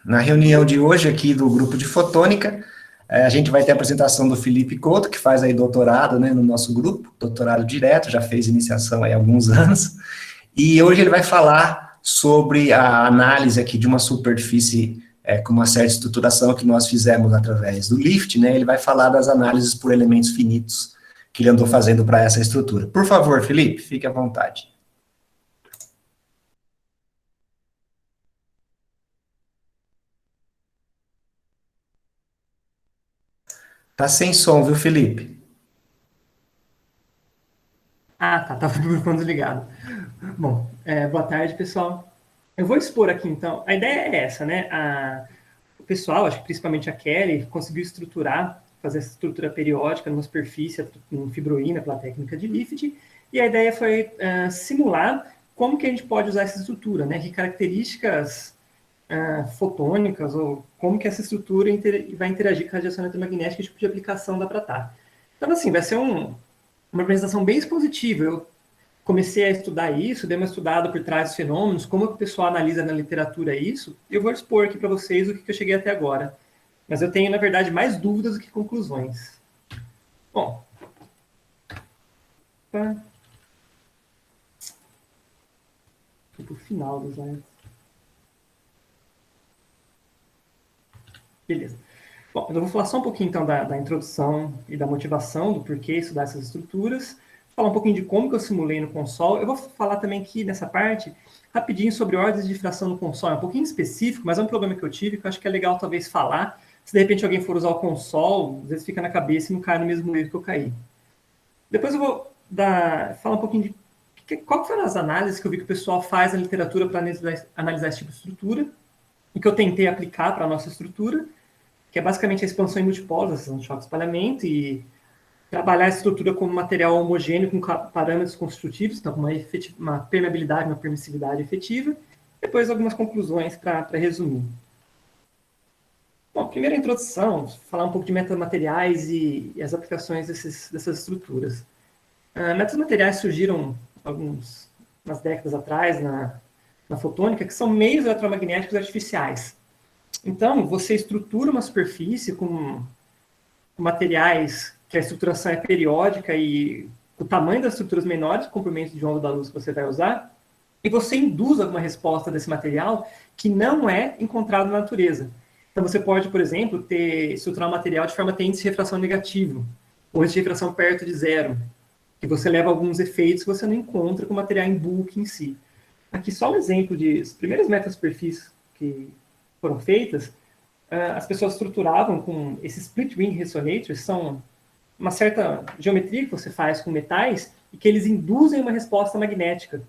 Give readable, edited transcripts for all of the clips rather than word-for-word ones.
Na reunião de hoje aqui do grupo de fotônica, a gente vai ter a apresentação do Felipe Couto, que faz aí doutorado, né, no nosso grupo, doutorado direto, já fez iniciação aí há alguns anos, e hoje ele vai falar sobre a análise aqui de uma superfície com uma certa estruturação que nós fizemos através do LIFT, né, ele vai falar das análises por elementos finitos que ele andou fazendo para essa estrutura. Por favor, Felipe, fique à vontade. Tá sem som, viu, Felipe? Ah, tá, tava com o microfone desligado. Bom, boa tarde, pessoal. Eu vou expor aqui, então, a ideia é essa, né? O pessoal, acho que principalmente a Kelly, conseguiu estruturar, fazer essa estrutura periódica numa superfície em fibroína pela técnica de lift, e a ideia foi simular como que a gente pode usar essa estrutura, né? Que características fotônicas, ou como que essa estrutura vai interagir com a radiação eletromagnética, que tipo de aplicação dá para estar. Então, assim, vai ser uma apresentação bem expositiva. Eu comecei a estudar isso, dei uma estudada por trás dos fenômenos, como o pessoal analisa na literatura isso, e eu vou expor aqui para vocês o que eu cheguei até agora. Mas eu tenho, na verdade, mais dúvidas do que conclusões. Bom. Tá. Fui para o final dos slides. Beleza. Bom, eu vou falar só um pouquinho, então, da introdução e da motivação, do porquê estudar essas estruturas, falar um pouquinho de como que eu simulei no console. Eu vou falar também aqui, nessa parte, rapidinho sobre ordens de difração no console. É um pouquinho específico, mas é um problema que eu tive, que eu acho que é legal, talvez, falar. Se, de repente, alguém for usar o console, às vezes fica na cabeça e não cai no mesmo erro que eu caí. Depois eu vou falar um pouquinho de qual foram as análises que eu vi que o pessoal faz na literatura para analisar esse tipo de estrutura, e que eu tentei aplicar para a nossa estrutura, que é basicamente a expansão em multipolos, a seção de choque de espalhamento, e trabalhar a estrutura como material homogêneo com parâmetros constitutivos, então com uma permeabilidade, uma permissividade efetiva. Depois algumas conclusões para resumir. Bom, primeira introdução, falar um pouco de metamateriais e as aplicações dessas estruturas. Metamateriais surgiram umas décadas atrás na fotônica, que são meios eletromagnéticos artificiais. Então, você estrutura uma superfície com materiais que a estruturação é periódica e o tamanho das estruturas menores, o comprimento de onda da luz que você vai usar, e você induz alguma resposta desse material que não é encontrado na natureza. Então, você pode, por exemplo, estruturar um material de forma a ter índice de refração negativo, ou índice de refração perto de zero, que você leva a alguns efeitos que você não encontra com o material em bulk em si. Aqui só um exemplo de as primeiras metasuperfícies que foram feitas, as pessoas estruturavam com esses split ring resonators, são uma certa geometria que você faz com metais e que eles induzem uma resposta magnética,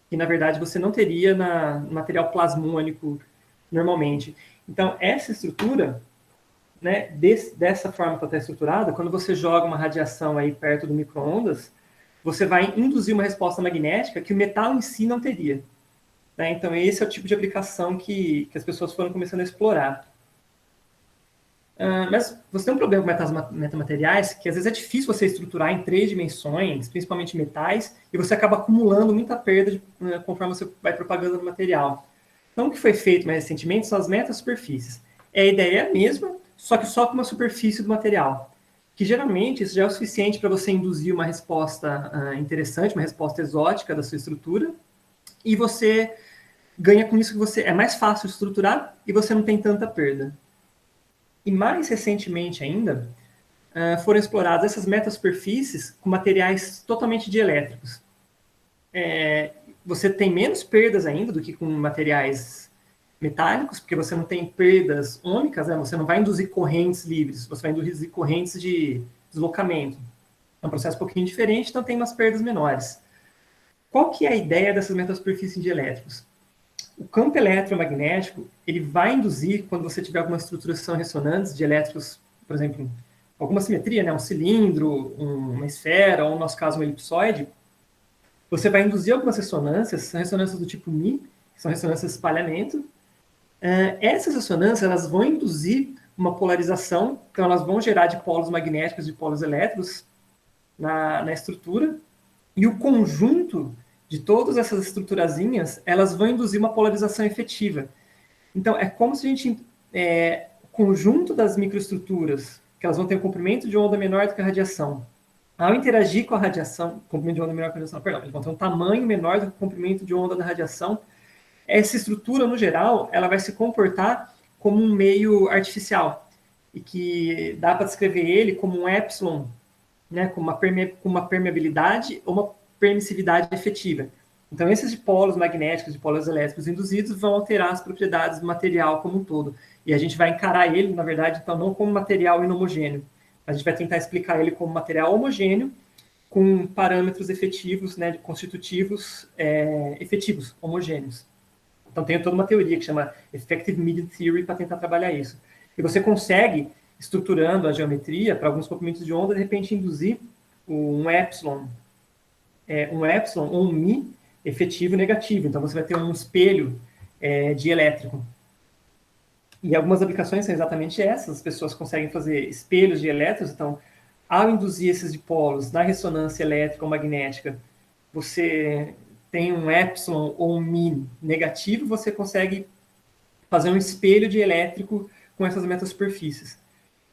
que na verdade você não teria no material plasmônico normalmente. Então, essa estrutura, né, dessa forma que ela está estruturada, quando você joga uma radiação aí perto do micro-ondas, você vai induzir uma resposta magnética que o metal em si não teria. Né? Então, esse é o tipo de aplicação que as pessoas foram começando a explorar. Mas você tem um problema com metamateriais, que às vezes é difícil você estruturar em 3 dimensões, principalmente metais, e você acaba acumulando muita perda conforme você vai propagando no material. Então, o que foi feito mais recentemente são as metasuperfícies. A ideia é a mesma, só que só com uma superfície do material. Que geralmente isso já é o suficiente para você induzir uma resposta interessante, uma resposta exótica da sua estrutura, e você ganha com isso que você é mais fácil estruturar e você não tem tanta perda. E mais recentemente ainda, foram exploradas essas metasuperfícies com materiais totalmente dielétricos. Você tem menos perdas ainda do que com materiais metálicos, porque você não tem perdas ômicas, né? Você não vai induzir correntes livres, você vai induzir correntes de deslocamento. É um processo um pouquinho diferente, então tem umas perdas menores. Qual que é a ideia dessas metasuperfícies dielétricos? O campo eletromagnético, ele vai induzir, quando você tiver alguma estruturação ressonantes de elétrons, por exemplo, alguma simetria, né, um cilindro, uma esfera, ou no nosso caso um elipsoide, você vai induzir algumas ressonâncias, são ressonâncias do tipo Mi, que são ressonâncias de espalhamento. Essas ressonâncias, elas vão induzir uma polarização, então elas vão gerar dipolos magnéticos e dipolos elétricos na estrutura, e o conjunto de todas essas estruturazinhas, elas vão induzir uma polarização efetiva. Então, é como se a gente... o conjunto das microestruturas, que elas vão ter um comprimento de onda menor do que a radiação, ao interagir com a radiação, comprimento de onda menor que a radiação, perdão, eles vão ter um tamanho menor do que o comprimento de onda da radiação. Essa estrutura, no geral, ela vai se comportar como um meio artificial, e que dá para descrever ele como um epsilon, né, com uma permeabilidade ou uma permissividade efetiva. Então, esses dipolos magnéticos, dipolos elétricos induzidos vão alterar as propriedades do material como um todo. E a gente vai encarar ele, na verdade, então, não como material inhomogêneo. A gente vai tentar explicar ele como material homogêneo, com parâmetros efetivos, né, constitutivos efetivos, homogêneos. Então, tem toda uma teoria que chama Effective Medium Theory para tentar trabalhar isso. E você consegue, estruturando a geometria para alguns comprimentos de onda, de repente induzir um epsilon ou um mi efetivo negativo. Então, você vai ter um espelho dielétrico. E algumas aplicações são exatamente essas. As pessoas conseguem fazer espelhos de elétrons. Então, ao induzir esses dipolos na ressonância elétrica ou magnética, você tem um epsilon ou um mi negativo, você consegue fazer um espelho de elétrico com essas metasuperfícies.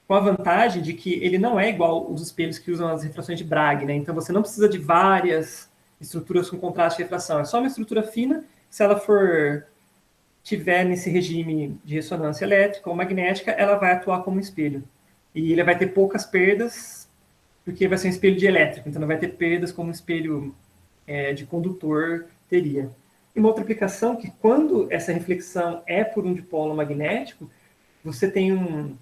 Com a vantagem de que ele não é igual os espelhos que usam as refrações de Bragg, né? Então, você não precisa de várias estruturas com contraste de refração. É só uma estrutura fina. Se ela tiver nesse regime de ressonância elétrica ou magnética, ela vai atuar como um espelho. E ele vai ter poucas perdas, porque vai ser um espelho de elétrico, então não vai ter perdas como um espelho de condutor teria. E uma outra aplicação que, quando essa reflexão é por um dipolo magnético, você tem um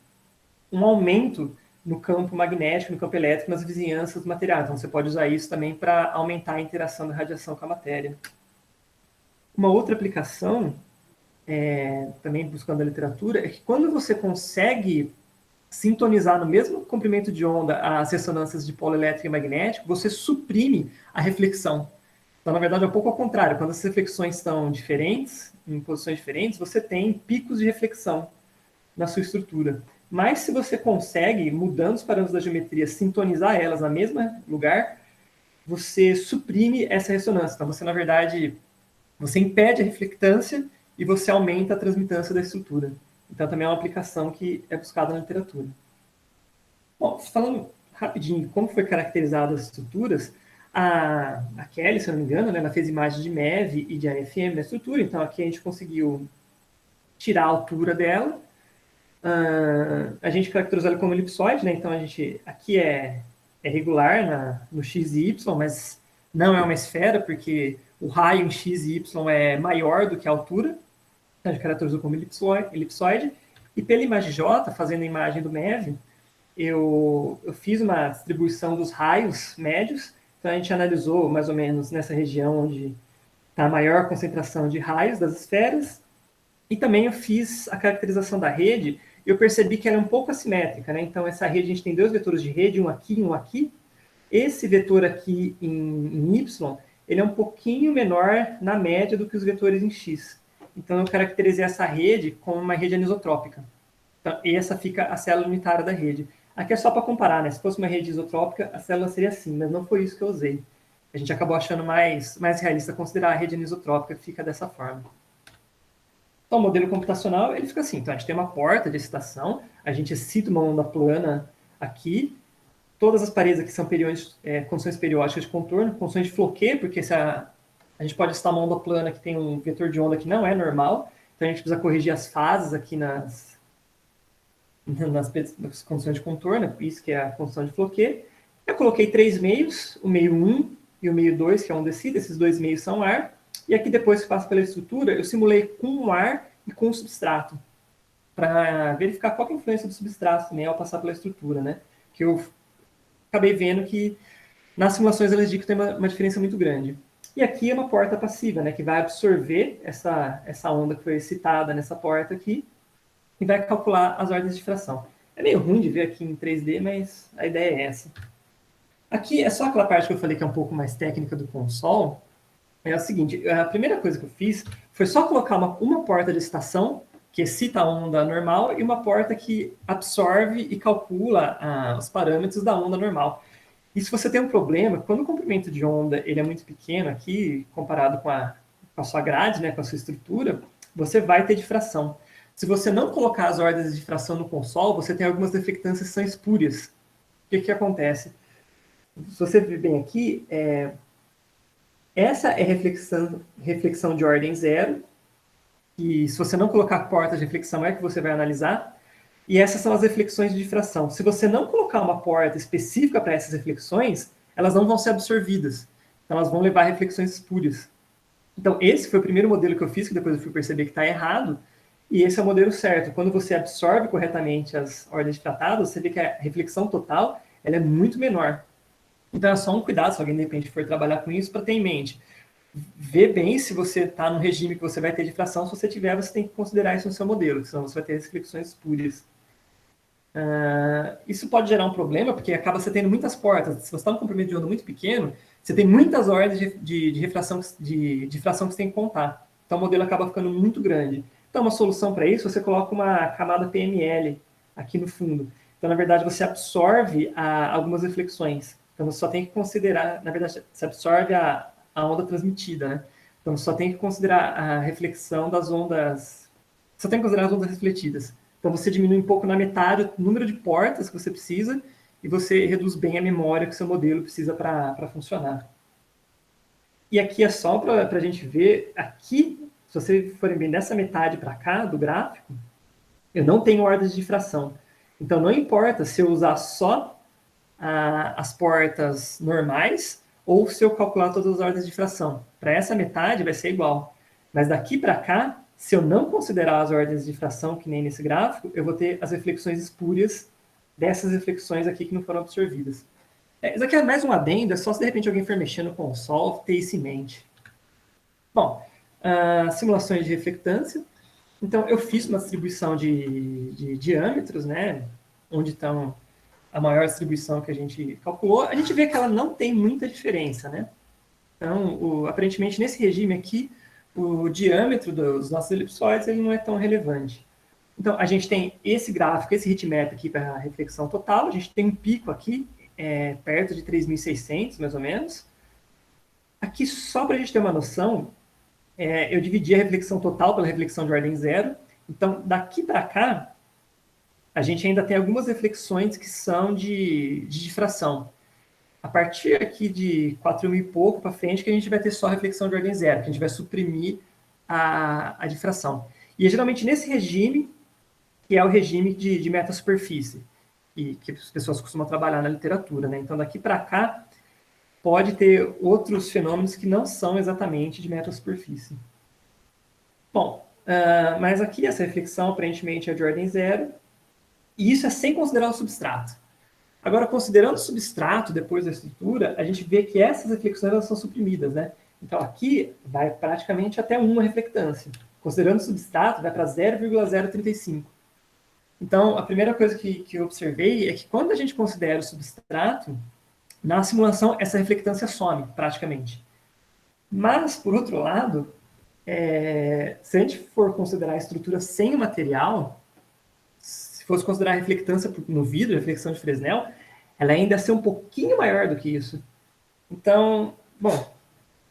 aumento no campo magnético, no campo elétrico, nas vizinhanças do material. Então, você pode usar isso também para aumentar a interação da radiação com a matéria. Uma outra aplicação, também buscando a literatura, é que quando você consegue sintonizar no mesmo comprimento de onda as ressonâncias de polo elétrico e magnético, você suprime a reflexão. Então, na verdade, é um pouco ao contrário. Quando as reflexões estão diferentes, em posições diferentes, você tem picos de reflexão na sua estrutura. Mas se você consegue, mudando os parâmetros da geometria, sintonizar elas no mesmo lugar, você suprime essa ressonância. Então, você, na verdade, você impede a reflectância e você aumenta a transmitância da estrutura. Então, também é uma aplicação que é buscada na literatura. Bom, falando rapidinho de como foi caracterizadas as estruturas, a Kelly, se eu não me engano, ela fez imagens de MEV e de AFM na estrutura. Então, aqui a gente conseguiu tirar a altura dela. A gente caracterizou ela como elipsoide, né? Então, aqui é regular no x e y, mas não é uma esfera, porque o raio em x e y é maior do que a altura. Então, a gente caracterizou como elipsoide. E pela imagem J, fazendo a imagem do MEV, eu fiz uma distribuição dos raios médios. Então, a gente analisou mais ou menos nessa região onde está a maior concentração de raios das esferas. E também eu fiz a caracterização da rede e eu percebi que ela é um pouco assimétrica, né? Então, essa rede, a gente tem dois vetores de rede, um aqui e um aqui. Esse vetor aqui em Y, ele é um pouquinho menor na média do que os vetores em X. Então, eu caracterizei essa rede como uma rede anisotrópica. Então, essa fica a célula unitária da rede. Aqui é só para comparar, né? Se fosse uma rede isotrópica, a célula seria assim, mas não foi isso que eu usei. A gente acabou achando mais realista considerar a rede anisotrópica, que fica dessa forma. Então, o modelo computacional, ele fica assim. Então, a gente tem uma porta de excitação, a gente excita uma onda plana aqui, todas as paredes aqui são condições periódicas de contorno, condições de Floquet, porque a gente pode excitar uma onda plana que tem um vetor de onda que não é normal, então a gente precisa corrigir as fases aqui nas condições de contorno, isso que é a condição de Floquet. Eu coloquei 3 meios, o meio 1 e o meio 2, que é ondecida, esses 2 meios são ar, e aqui depois que passa pela estrutura, eu simulei com o ar e com o substrato, para verificar qual é a influência do substrato também ao passar pela estrutura, né? Que eu acabei vendo que nas simulações elas dizem que tem uma diferença muito grande. E aqui é uma porta passiva, né? Que vai absorver essa onda que foi excitada nessa porta aqui e vai calcular as ordens de difração. É meio ruim de ver aqui em 3D, mas a ideia é essa. Aqui é só aquela parte que eu falei que é um pouco mais técnica do console. É o seguinte, a primeira coisa que eu fiz foi só colocar uma porta de excitação, que excita a onda normal, e uma porta que absorve e calcula os parâmetros da onda normal. E se você tem um problema, quando o comprimento de onda ele é muito pequeno aqui, comparado com a sua grade, né, com a sua estrutura, você vai ter difração. Se você não colocar as ordens de difração no console, você tem algumas reflectâncias que são espúrias. O que acontece? Se você ver bem aqui, essa é reflexão de ordem zero, e se você não colocar portas de reflexão é que você vai analisar, e essas são as reflexões de difração. Se você não colocar uma porta específica para essas reflexões, elas não vão ser absorvidas. Então, elas vão levar reflexões espúrias. Então, esse foi o primeiro modelo que eu fiz, que depois eu fui perceber que está errado, e esse é o modelo certo. Quando você absorve corretamente as ordens difratadas, você vê que a reflexão total ela é muito menor. Então, é só um cuidado, se alguém, de repente, for trabalhar com isso, para ter em mente. Vê bem se você está no regime que você vai ter difração. Se você tiver, você tem que considerar isso no seu modelo, senão você vai ter reflexões espúrias. Isso pode gerar um problema, porque acaba você tendo muitas portas. Se você está num comprimento de onda muito pequeno, você tem muitas ordens de refração, de difração que você tem que contar. Então, o modelo acaba ficando muito grande. Então, uma solução para isso, você coloca uma camada PML aqui no fundo. Então, na verdade, você absorve algumas reflexões. Então, você só tem que considerar, na verdade, você absorve a onda transmitida, né? Então, você só tem que considerar a reflexão das ondas, só tem que considerar as ondas refletidas. Então, você diminui um pouco na metade o número de portas que você precisa e você reduz bem a memória que o seu modelo precisa para funcionar. E aqui é só para a gente ver, aqui, se vocês forem bem nessa metade para cá do gráfico, eu não tenho ordens de difração. Então, não importa se eu usar só as portas normais ou se eu calcular todas as ordens de difração. Para essa metade vai ser igual. Mas daqui para cá, se eu não considerar as ordens de difração, que nem nesse gráfico, eu vou ter as reflexões espúrias dessas reflexões aqui que não foram absorvidas. Isso aqui é mais um adendo, é só se de repente alguém for mexendo com o Sol, ter isso em mente. Bom, simulações de reflectância. Então, eu fiz uma distribuição de diâmetros, né, onde estão a maior distribuição que a gente calculou. A gente vê que ela não tem muita diferença, né? Então, aparentemente, nesse regime aqui, o diâmetro dos nossos elipsoides ele não é tão relevante. Então, a gente tem esse gráfico, esse heatmap aqui para a reflexão total. A gente tem um pico aqui, perto de 3.600, mais ou menos. Aqui, só para a gente ter uma noção, eu dividi a reflexão total pela reflexão de ordem zero. Então, daqui para cá, a gente ainda tem algumas reflexões que são de difração. A partir aqui de 4.000 e pouco para frente, que a gente vai ter só reflexão de ordem zero, que a gente vai suprimir a difração. E é geralmente nesse regime, que é o regime de metasuperfície, que as pessoas costumam trabalhar na literatura, né? Então, daqui para cá, pode ter outros fenômenos que não são exatamente de metasuperfície. Bom, mas aqui essa reflexão aparentemente é de ordem zero, e isso é sem considerar o substrato. Agora, considerando o substrato depois da estrutura, a gente vê que essas reflexões elas são suprimidas, né? Então, aqui vai praticamente até uma reflectância. Considerando o substrato, vai para 0,035. Então, a primeira coisa que eu observei é que quando a gente considera o substrato, na simulação, essa reflectância some, praticamente. Mas, por outro lado, se a gente for considerar a estrutura sem o material, se fosse considerar a reflectância no vidro, a reflexão de Fresnel, ela ainda ia ser um pouquinho maior do que isso. Então, bom,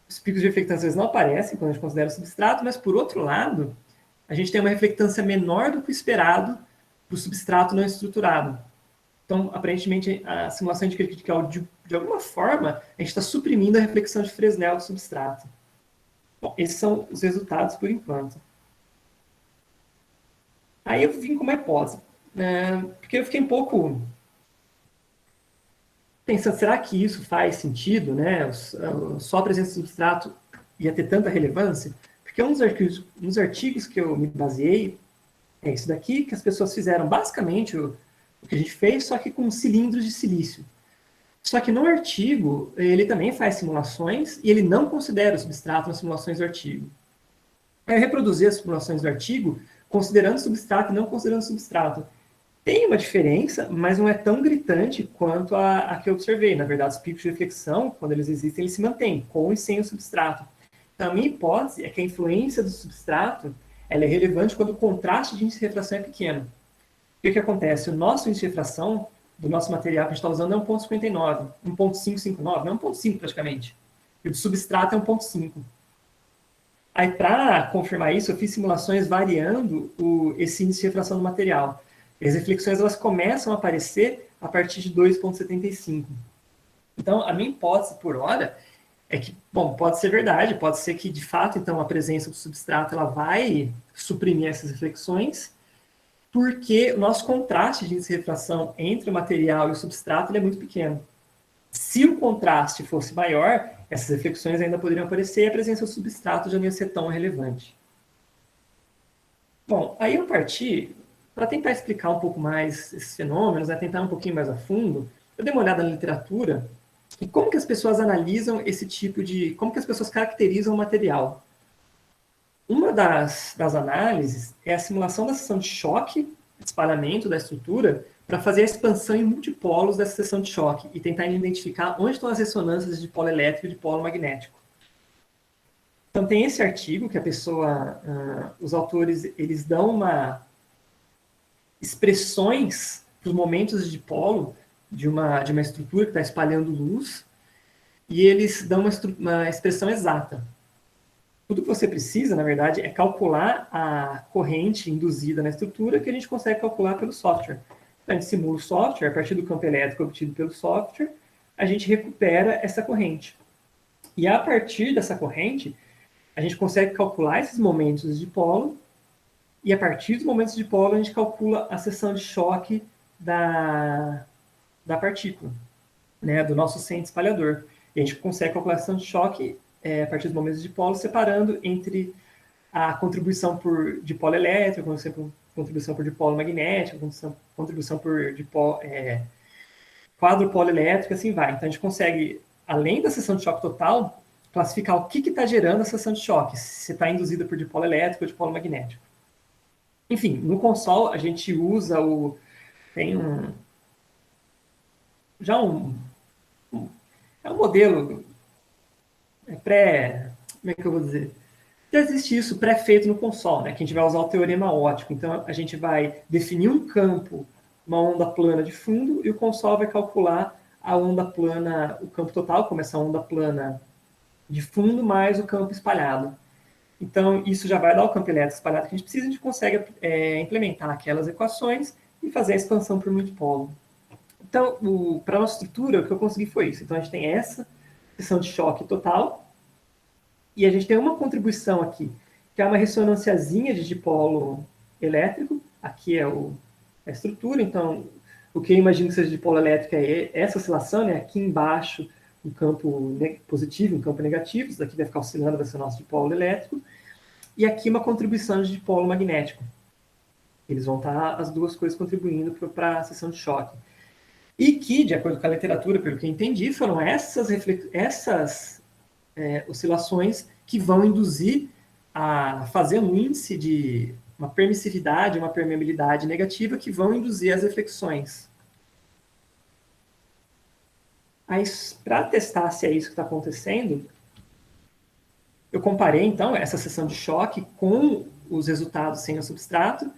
os picos de reflectância não aparecem quando a gente considera o substrato, mas, por outro lado, a gente tem uma reflectância menor do que o esperado para o substrato não estruturado. Então, aparentemente, a simulação indica que, de alguma forma, a gente está suprimindo a reflexão de Fresnel do substrato. Bom, esses são os resultados por enquanto. Aí eu vim com uma hipótese, porque eu fiquei um pouco pensando, será que isso faz sentido, né? Só a presença do substrato ia ter tanta relevância? Porque um dos artigos que eu me baseei é isso daqui, que as pessoas fizeram basicamente o que a gente fez, só que com cilindros de silício. Só que no artigo, ele também faz simulações e ele não considera o substrato nas simulações do artigo. Eu reproduzi as simulações do artigo considerando o substrato e não considerando o substrato. Tem uma diferença, mas não é tão gritante quanto a que eu observei. Na verdade, os picos de reflexão, quando eles existem, eles se mantêm, com e sem o substrato. Então, a minha hipótese é que a influência do substrato ela é relevante quando o contraste de índice de refração é pequeno. O que acontece? O nosso índice de refração do nosso material que a gente está usando é 1,59, 1,559, não é 1,5 praticamente. E o do substrato é 1,5. Aí, para confirmar isso, eu fiz simulações variando esse índice de refração do material. E as reflexões elas começam a aparecer a partir de 2,75. Então, a minha hipótese por hora é que, bom, pode ser verdade, pode ser que, de fato, então, a presença do substrato ela vai suprimir essas reflexões, porque o nosso contraste de índice de refração entre o material e o substrato ele é muito pequeno. Se o contraste fosse maior, essas reflexões ainda poderiam aparecer e a presença do substrato já não ia ser tão relevante. Bom, aí eu parti, para tentar explicar um pouco mais esses fenômenos, né, tentar um pouquinho mais a fundo, eu dei uma olhada na literatura e como que as pessoas analisam esse tipo de... como que as pessoas caracterizam o material. Uma das análises é a simulação da seção de choque, espalhamento da estrutura, para fazer a expansão em multipolos dessa seção de choque e tentar identificar onde estão as ressonâncias de polo elétrico e de polo magnético. Então tem esse artigo que a pessoa, os autores, eles dão expressões para os momentos de dipolo de uma estrutura que está espalhando luz e eles dão uma expressão exata. Tudo que você precisa, na verdade, é calcular a corrente induzida na estrutura que a gente consegue calcular pelo software. Então, a gente simula o software, a partir do campo elétrico obtido pelo software, a gente recupera essa corrente. E a partir dessa corrente, a gente consegue calcular esses momentos de dipolo, e a partir dos momentos de dipolo, a gente calcula a seção de choque da partícula, né, do nosso centro espalhador. E a gente consegue calcular a seção de choque a partir dos momentos de dipolo, separando entre a contribuição por dipolo elétrico, contribuição por dipolo magnético, contribuição por dipolo, quadrupolo elétrico, assim vai. Então a gente consegue, além da seção de choque total, classificar o que está gerando a seção de choque, se está induzida por dipolo elétrico ou dipolo magnético. Enfim, no console a gente usa tem é um modelo como é que eu vou dizer? Já existe isso pré-feito no console, né? Que a gente vai usar o teorema óptico. Então, a gente vai definir um campo, uma onda plana de fundo, e o console vai calcular a onda plana, o campo total, como essa onda plana de fundo, mais o campo espalhado. Então, isso já vai dar o campo elétrico espalhado que a gente precisa, a gente consegue implementar aquelas equações e fazer a expansão por multipolo. Então, para a nossa estrutura, o que eu consegui foi isso. Então, a gente tem essa seção de choque total, e a gente tem uma contribuição aqui, que é uma ressonânciazinha de dipolo elétrico. Aqui é a estrutura, então o que eu imagino que seja dipolo elétrico é essa oscilação, né? Aqui embaixo um campo positivo, um campo negativo, isso daqui vai ficar oscilando, vai ser o nosso dipolo elétrico. E aqui uma contribuição de dipolo magnético. Eles vão estar as duas coisas contribuindo para a seção de choque. E que, de acordo com a literatura, pelo que eu entendi, foram essas oscilações que vão induzir a fazer um índice de uma permissividade, uma permeabilidade negativa que vão induzir as reflexões. Para testar se é isso que está acontecendo, eu comparei, então, essa seção de choque com os resultados sem o substrato.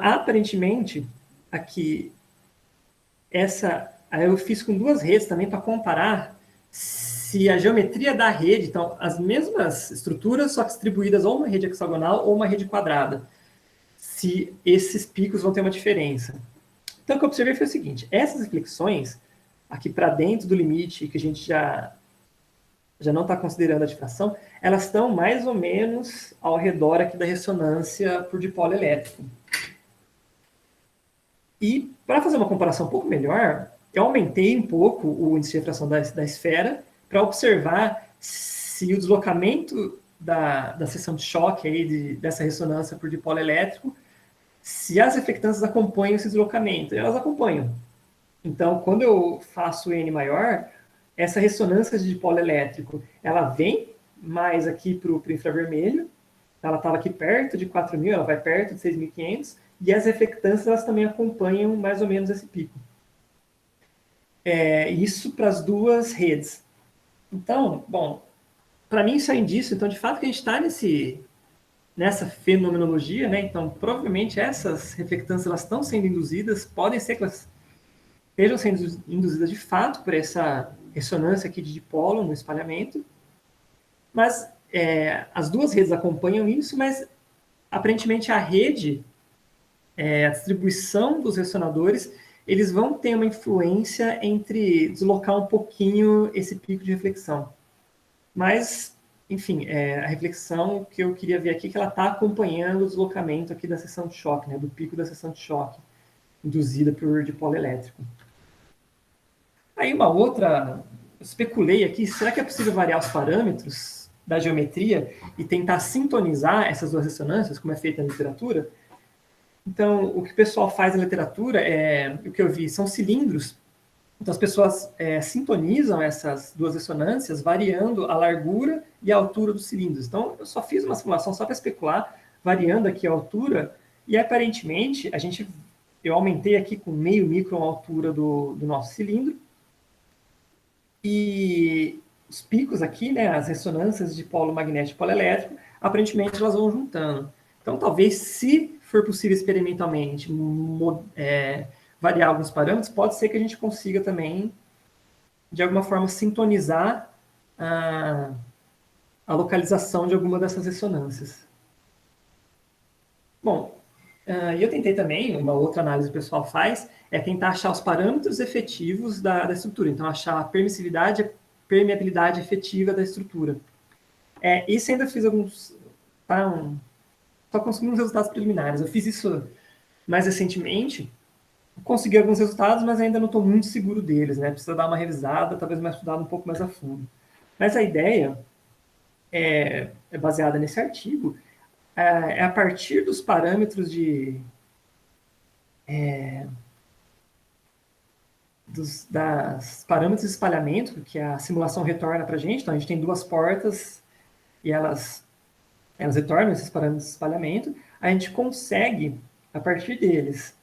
Aparentemente, aqui, eu fiz com duas redes também para comparar se a geometria da rede, então, as mesmas estruturas, só que distribuídas ou uma rede hexagonal ou uma rede quadrada, se esses picos vão ter uma diferença. Então, o que eu observei foi o seguinte, essas reflexões, aqui para dentro do limite, que a gente já não está considerando a difração, elas estão mais ou menos ao redor aqui da ressonância por dipolo elétrico. E, para fazer uma comparação um pouco melhor, eu aumentei um pouco o índice de refração da esfera para observar se o deslocamento da seção de choque aí, dessa ressonância por dipolo elétrico, se as reflectâncias acompanham esse deslocamento. E elas acompanham. Então, quando eu faço N maior, essa ressonância de dipolo elétrico, ela vem mais aqui para o infravermelho, ela estava aqui perto de 4.000, ela vai perto de 6.500, e as reflectâncias elas também acompanham mais ou menos esse pico. Isso para as duas redes. Então, bom, para mim isso é indício, então, de fato, que a gente está nessa fenomenologia, né? Então, provavelmente essas reflectâncias elas estão sendo induzidas, podem ser que elas estejam sendo induzidas de fato por essa ressonância aqui de dipolo no espalhamento, mas as duas redes acompanham isso, mas aparentemente a rede, a distribuição dos ressonadores, eles vão ter uma influência entre deslocar um pouquinho esse pico de reflexão. Mas, enfim, a reflexão que eu queria ver aqui é que ela está acompanhando o deslocamento aqui da seção de choque, né, do pico da seção de choque, induzida por dipolo elétrico. Aí uma outra, eu especulei aqui, será que é possível variar os parâmetros da geometria e tentar sintonizar essas duas ressonâncias, como é feito na literatura? Então, o que o pessoal faz na literatura, o que eu vi, são cilindros. Então, as pessoas sintonizam essas duas ressonâncias, variando a largura e a altura dos cilindros. Então, eu só fiz uma simulação só para especular, variando aqui a altura, e aparentemente, eu aumentei aqui com meio micron a altura do nosso cilindro, e os picos aqui, né, as ressonâncias de polo magnético e polo elétrico, aparentemente elas vão juntando. Então, talvez, se for possível experimentalmente variar alguns parâmetros, pode ser que a gente consiga também, de alguma forma, sintonizar a localização de alguma dessas ressonâncias. Bom, e eu tentei também, uma outra análise que o pessoal faz, é tentar achar os parâmetros efetivos da estrutura. Então, achar a permissividade e a permeabilidade efetiva da estrutura. Isso ainda fiz alguns... só consegui uns resultados preliminares. Eu fiz isso mais recentemente, consegui alguns resultados, mas ainda não estou muito seguro deles, né? Precisa dar uma revisada, talvez uma estudada um pouco mais a fundo. Mas a ideia é baseada nesse artigo, a partir dos parâmetros das parâmetros de espalhamento que a simulação retorna para a gente. Então, a gente tem duas portas e elas retornam esses parâmetros de espalhamento. A gente consegue, a partir deles,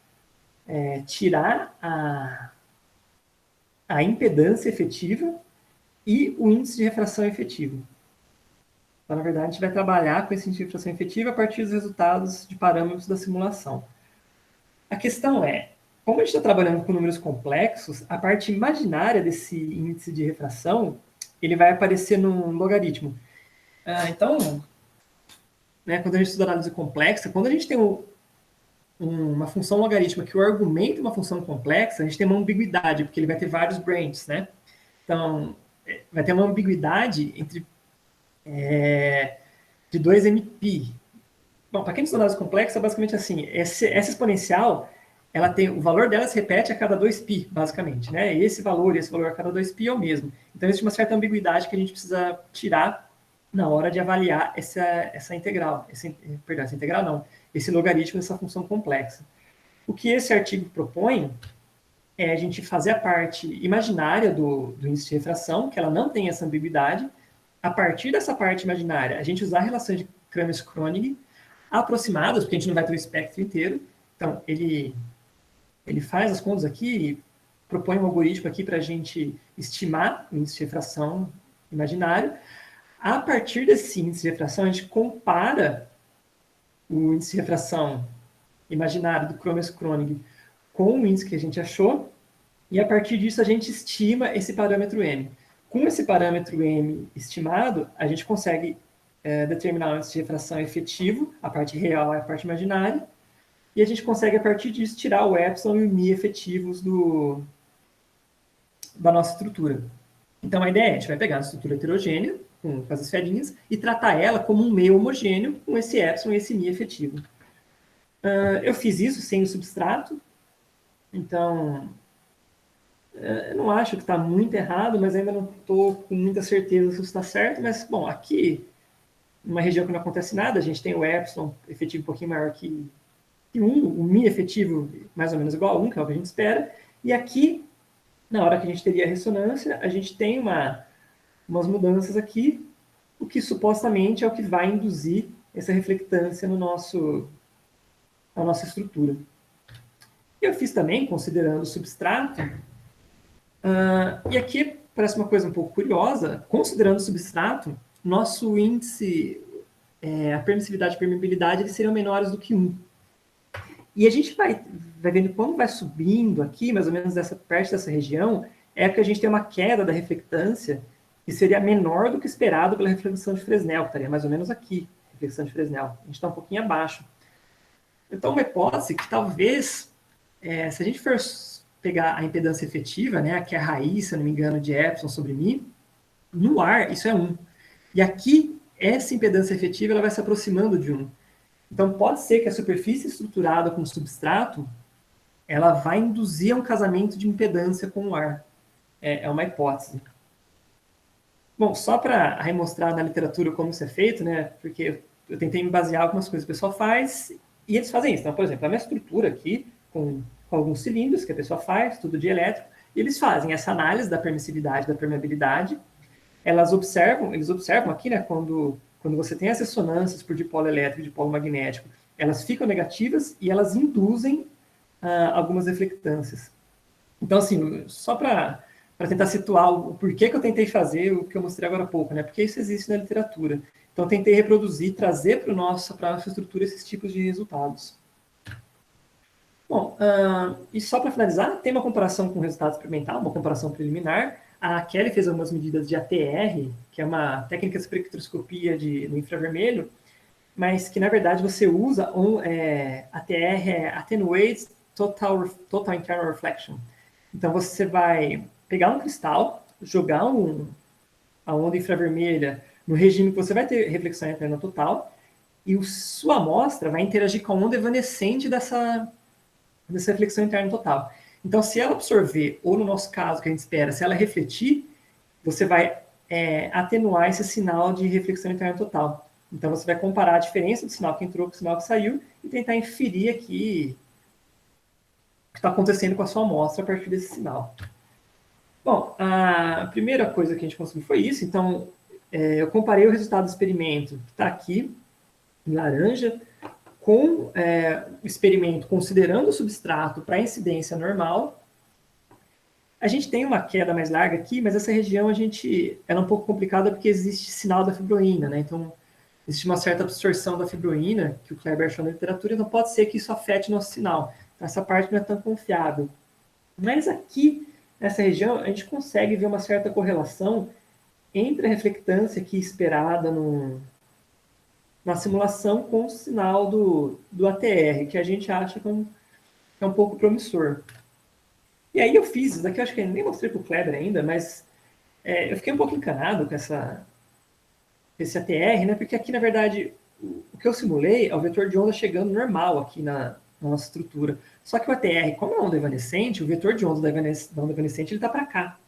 tirar a impedância efetiva e o índice de refração efetivo. Então, na verdade, a gente vai trabalhar com esse índice de refração efetiva a partir dos resultados de parâmetros da simulação. A questão como a gente está trabalhando com números complexos, a parte imaginária desse índice de refração, ele vai aparecer num logaritmo. Então, né, quando a gente estuda análise complexa, quando a gente tem uma função logarítmica que o argumento é uma função complexa, a gente tem uma ambiguidade, porque ele vai ter vários branches, né? Então, vai ter uma ambiguidade entre de 2mπ. Bom, para quem estuda análise complexa, é basicamente assim, essa exponencial, o valor dela se repete a cada 2π, basicamente, né? Esse valor e esse valor a cada 2π é o mesmo. Então, existe uma certa ambiguidade que a gente precisa tirar na hora de avaliar essa integral. Essa integral não, esse logaritmo dessa função complexa. O que esse artigo propõe é a gente fazer a parte imaginária do índice de refração, que ela não tem essa ambiguidade. A partir dessa parte imaginária, a gente usar relações de Kramers-Kronig aproximadas, porque a gente não vai ter o espectro inteiro. Então, ele faz as contas aqui e propõe um algoritmo aqui para a gente estimar o índice de refração imaginário. A partir desse índice de refração, a gente compara o índice de refração imaginário do Kramers-Kronig com o índice que a gente achou, e a partir disso a gente estima esse parâmetro M. Com esse parâmetro M estimado, a gente consegue determinar o índice de refração efetivo, a parte real é a parte imaginária, e a gente consegue, a partir disso, tirar o epsilon e o mi efetivos da nossa estrutura. Então, a ideia é, a gente vai pegar uma estrutura heterogênea, com as esferinhas, e tratar ela como um meio homogêneo, com esse epsilon e esse mi efetivo. Eu fiz isso sem o substrato, então, eu não acho que está muito errado, mas ainda não estou com muita certeza se isso está certo, mas, bom, aqui, numa região que não acontece nada, a gente tem o epsilon efetivo um pouquinho maior que 1, o mi efetivo mais ou menos igual a 1, que é o que a gente espera, e aqui, na hora que a gente teria a ressonância, a gente tem umas mudanças aqui, o que supostamente é o que vai induzir essa reflectância na nossa estrutura. Eu fiz também, considerando o substrato, e aqui parece uma coisa um pouco curiosa, considerando o substrato, nosso índice, a permissividade e permeabilidade, eles seriam menores do que 1. E a gente vai vendo quando vai subindo aqui, mais ou menos perto dessa região, é que a gente tem uma queda da reflectância que seria menor do que esperado pela reflexão de Fresnel, que estaria mais ou menos aqui, reflexão de Fresnel. A gente está um pouquinho abaixo. Então, uma hipótese que talvez, se a gente for pegar a impedância efetiva, né, que é a raiz, se eu não me engano, de epsilon sobre μ, no ar, isso é 1. E aqui, essa impedância efetiva ela vai se aproximando de 1. Então, pode ser que a superfície estruturada com substrato ela vai induzir a um casamento de impedância com o ar. É uma hipótese. Bom, só para mostrar na literatura como isso é feito, né, porque eu tentei me basear em algumas coisas que o pessoal faz, e eles fazem isso. Então, por exemplo, a minha estrutura aqui, com alguns cilindros que a pessoa faz, tudo de elétrico, e eles fazem essa análise da permissividade, da permeabilidade. Eles observam aqui, né, quando você tem as ressonâncias por dipolo elétrico e dipolo magnético, elas ficam negativas e elas induzem algumas reflectâncias. Então, assim, só para tentar situar o porquê que eu tentei fazer o que eu mostrei agora há pouco, né? Porque isso existe na literatura. Então, eu tentei reproduzir, trazer para a nossa estrutura esses tipos de resultados. Bom, e só para finalizar, tem uma comparação com o resultado experimental, uma comparação preliminar. A Kelly fez algumas medidas de ATR, que é uma técnica de espectroscopia no infravermelho, mas que, na verdade, você usa ATR, Attenuated Total Internal Reflection. Então, você vai pegar um cristal, jogar a onda infravermelha no regime que você vai ter reflexão interna total, e sua amostra vai interagir com a onda evanescente dessa reflexão interna total. Então, se ela absorver, ou no nosso caso, que a gente espera, se ela refletir, você vai atenuar esse sinal de reflexão interna total. Então, você vai comparar a diferença do sinal que entrou com o sinal que saiu e tentar inferir aqui o que está acontecendo com a sua amostra a partir desse sinal. Bom, a primeira coisa que a gente conseguiu foi isso. Então, eu comparei o resultado do experimento, que está aqui, em laranja, com o experimento considerando o substrato para incidência normal. A gente tem uma queda mais larga aqui, mas essa região ela é um pouco complicada porque existe sinal da fibroína, né? Então, existe uma certa absorção da fibroína, que o Kleber achou na literatura, então pode ser que isso afete nosso sinal. Então, essa parte não é tão confiável. Mas aqui, nessa região, a gente consegue ver uma certa correlação entre a reflectância aqui esperada na simulação com o sinal do ATR, que a gente acha que é um pouco promissor. E aí eu fiz, isso daqui eu acho que eu nem mostrei para o Kleber ainda, mas eu fiquei um pouco encanado com esse ATR, né? Porque aqui, na verdade, o que eu simulei é o vetor de onda chegando normal aqui na nossa estrutura. Só que o ATR, como é onda evanescente, o vetor de onda da onda evanescente está para cá.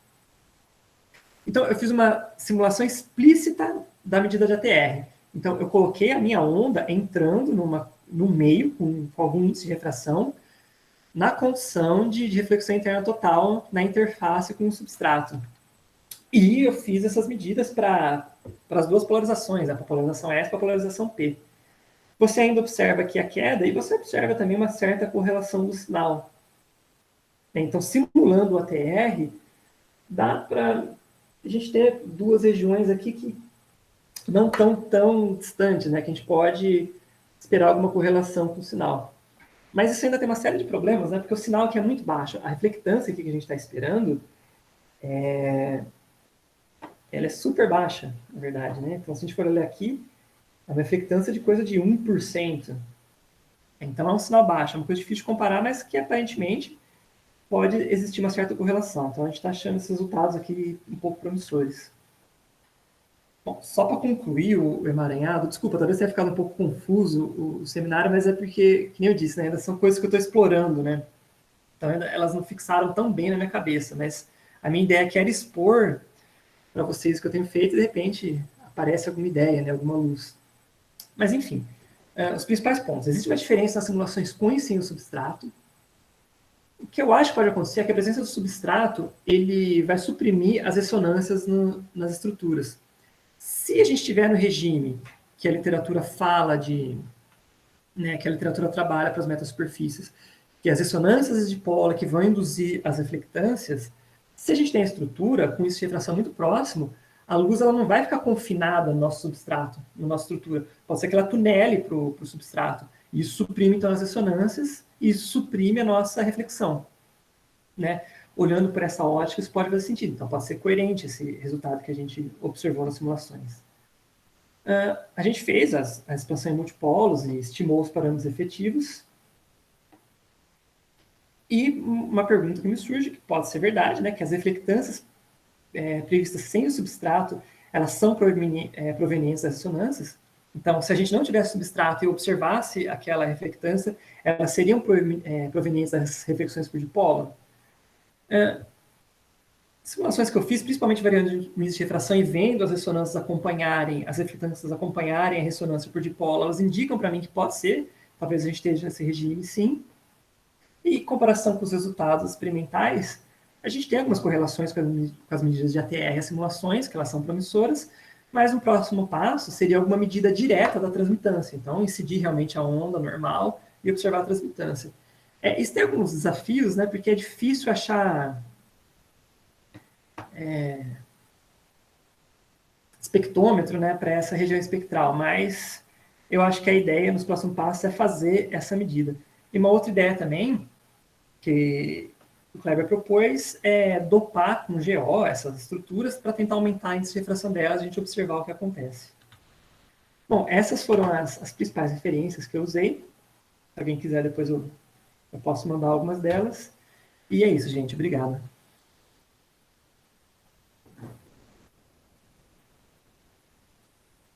Então, eu fiz uma simulação explícita da medida de ATR. Então, eu coloquei a minha onda entrando no meio, com algum índice de refração, na condição de reflexão interna total na interface com o substrato. E eu fiz essas medidas para as duas polarizações, né, para a polarização S e para a polarização P. Você ainda observa aqui a queda e você observa também uma certa correlação do sinal. Então, simulando o ATR, dá para a gente ter duas regiões aqui que não estão tão distantes, né, que a gente pode esperar alguma correlação com o sinal. Mas isso ainda tem uma série de problemas, né, porque o sinal aqui é muito baixo. A reflectância aqui que a gente está esperando, ela é super baixa, na verdade, né? Então, se a gente for olhar aqui, a reflectância é de coisa de 1%. Então, é um sinal baixo, é uma coisa difícil de comparar, mas que aparentemente pode existir uma certa correlação. Então, a gente está achando esses resultados aqui um pouco promissores. Bom, só para concluir o emaranhado, desculpa, talvez tenha ficado um pouco confuso o seminário, mas é porque, que nem eu disse, né, ainda são coisas que eu estou explorando, né? Então, elas não fixaram tão bem na minha cabeça, mas a minha ideia aqui era expor para vocês o que eu tenho feito e, de repente, aparece alguma ideia, né, alguma luz. Mas, enfim, os principais pontos. Existe uma diferença nas simulações com e sem o substrato. O que eu acho que pode acontecer é que a presença do substrato ele vai suprimir as ressonâncias nas estruturas. Se a gente estiver no regime que a literatura fala né, que a literatura trabalha para as metasuperfícies, que as ressonâncias de dipola que vão induzir as reflectâncias, se a gente tem a estrutura com índice de refração muito próximo, a luz ela não vai ficar confinada no nosso substrato, na nossa estrutura. Pode ser que ela tunele para o substrato. Isso suprime, então, as ressonâncias e isso suprime a nossa reflexão. Né? olhando por essa ótica, isso pode fazer sentido. Então, pode ser coerente esse resultado que a gente observou nas simulações. A gente fez a expansão em multipolos e estimou os parâmetros efetivos. E uma pergunta que me surge, que pode ser verdade, né, que as reflectâncias previstas sem o substrato, elas são provenientes das ressonâncias. Então, se a gente não tivesse substrato e observasse aquela reflectância, elas seriam provenientes das reflexões por dipolo? Simulações que eu fiz, principalmente variando de nível de refração e vendo as ressonâncias acompanharem, as reflectâncias acompanharem a ressonância por dipolo, elas indicam para mim que pode ser, talvez a gente esteja nesse regime, sim. E em comparação com os resultados experimentais, a gente tem algumas correlações com as medidas de ATR e as simulações, que elas são promissoras, mas um próximo passo seria alguma medida direta da transmitância. Então, incidir realmente a onda normal e observar a transmitância. Isso tem alguns desafios, né, porque é difícil achar espectrômetro, né, para essa região espectral, mas eu acho que a ideia nos próximos passos é fazer essa medida. E uma outra ideia também, que o Kleber propôs, é dopar com GO essas estruturas para tentar aumentar a índice de refração delas e a gente observar o que acontece. Bom, essas foram as principais referências que eu usei. Se alguém quiser, depois eu posso mandar algumas delas. E é isso, gente. Obrigado.